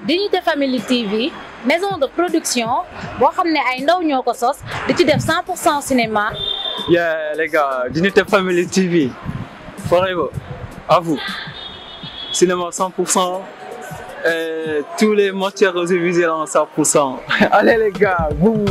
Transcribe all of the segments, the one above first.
Dignité Family TV maison de production boo xam ne ay ndaw ñoo ko sos di ci def 100% cinéma. Yeah les gars, Dignité Family TV forever à vous. Cinéma 100% et tous les matières audiovisuelles en 100%. Allez les gars, boum.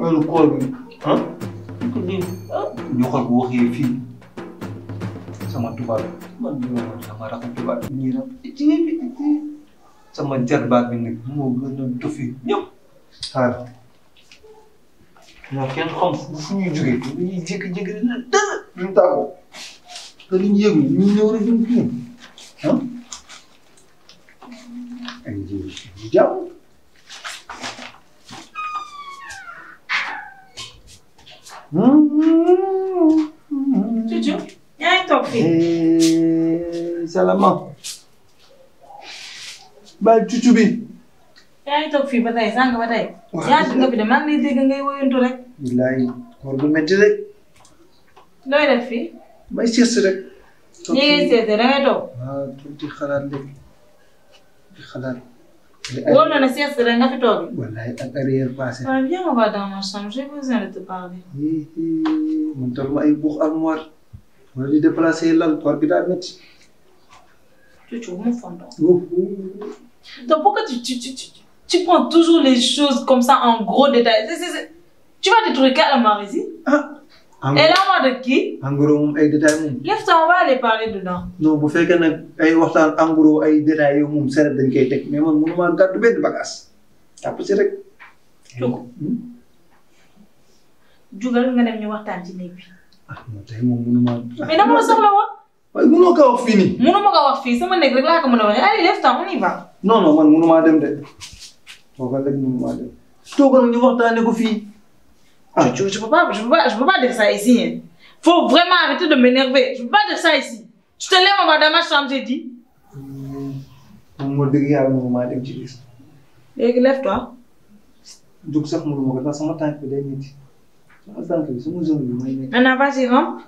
Lu koor bi ah ko ni ñu xol ko waxee fii sama tubaab man sama rakk tubaab ñi na ci sama jarbaat bi nag moo gën a dofi ñëpp xaar ñoo kenn xam fu ñuy jógee ñuy jékki-jékki na dara duñ tàggoo te li ñu yëgu ñu ñëw rek ñu kii ah ay ji jàmm Cucu yaa ngi toog fii. Salama. Baal cucu bi. yaa ngi toog fii ba tey sànq ba tey. yaa ngi nga fi de maa ngi lay dégg ngay woyantu rek. Bilaay koor gu métti rek. looy def fii. may seet rek. ñi ngay seetee da ngay toog. waaw tuuti xalaat rek di xalaat. wóor na ne seet rek nga fi toog. Wallaay ak arrière passé. waaw viens on va dans ma chambre j'ai besoin de te parler. Man toll ma ay buux armoire. On a dû déplacer là, pour que tu mettes. Tu me fondant. Donc pourquoi tu prends toujours les choses comme ça en gros détail? Tu vas te trouver calme ici. Et là, moi de qui? En gros, ay détails. Lève-toi, on va aller parler dedans. Non, bu fekkee nag ay waxtaan en gros ay détails yow moom seret dañ koy teg mais man mënuma gàddu benn bagage. Tàpp si rek. Thioukou. Jugal nga dem ñu waxtaan ci néeg bi. Non tey moom mënuma. Mais dama la soxla woon. waaye mënoo ko wax fii nii. Mënuma ko wax fii sama néeg rek laa ko mën a waxee. Allez, lève-toi, on y va. Non non man mënuma dem de. Foofa rek mënuma dem. Toogal ñu waxtaanee ko fii. Je peux pas dire ça ici. Hein. Faut vraiment arrêter de m'énerver. Je peux pas dire ça ici. Tu te lèves, on va dans ma chambre, j'ai dit. Moom dëgg yàlla mënuma dem ci bis. Léegi lève-toi. Jóg sax mënuma ko ndax sama tànk bi day métti. Sama tànk bi sama zone bi may métti. Maintenant, vas-y, rampe.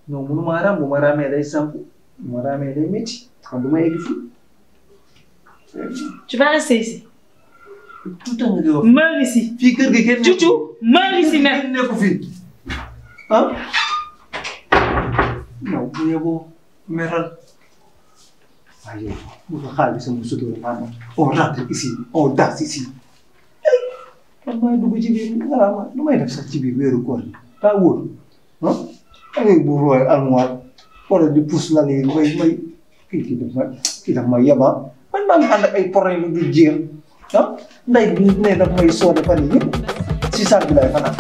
Non mënuma ram bu ma raamee day samp bu ma raamee day métti xam du ma yegg fii. Tu vas rester ici. Tout le temps nga di wax. Meurs ici. Fii kër gi kenn Thioukou, meurs ici même. kenn nekku fii. Ah. Non bu yeboo meral. Waaye yow bu ko xaar bi sama sutura maanaam on rentre ici on danse ici. Man maay dugg ci biir nga lu may def sax ci biir weeru koor bi daa wóor ah. Ay bu roy armoire wala di pousse la nii may kii daf ma yeba man maa ngi ànd ak ay problème yu jeex ah nday bi ne daf may soode fan yii yëpp si salle bi lay fanaan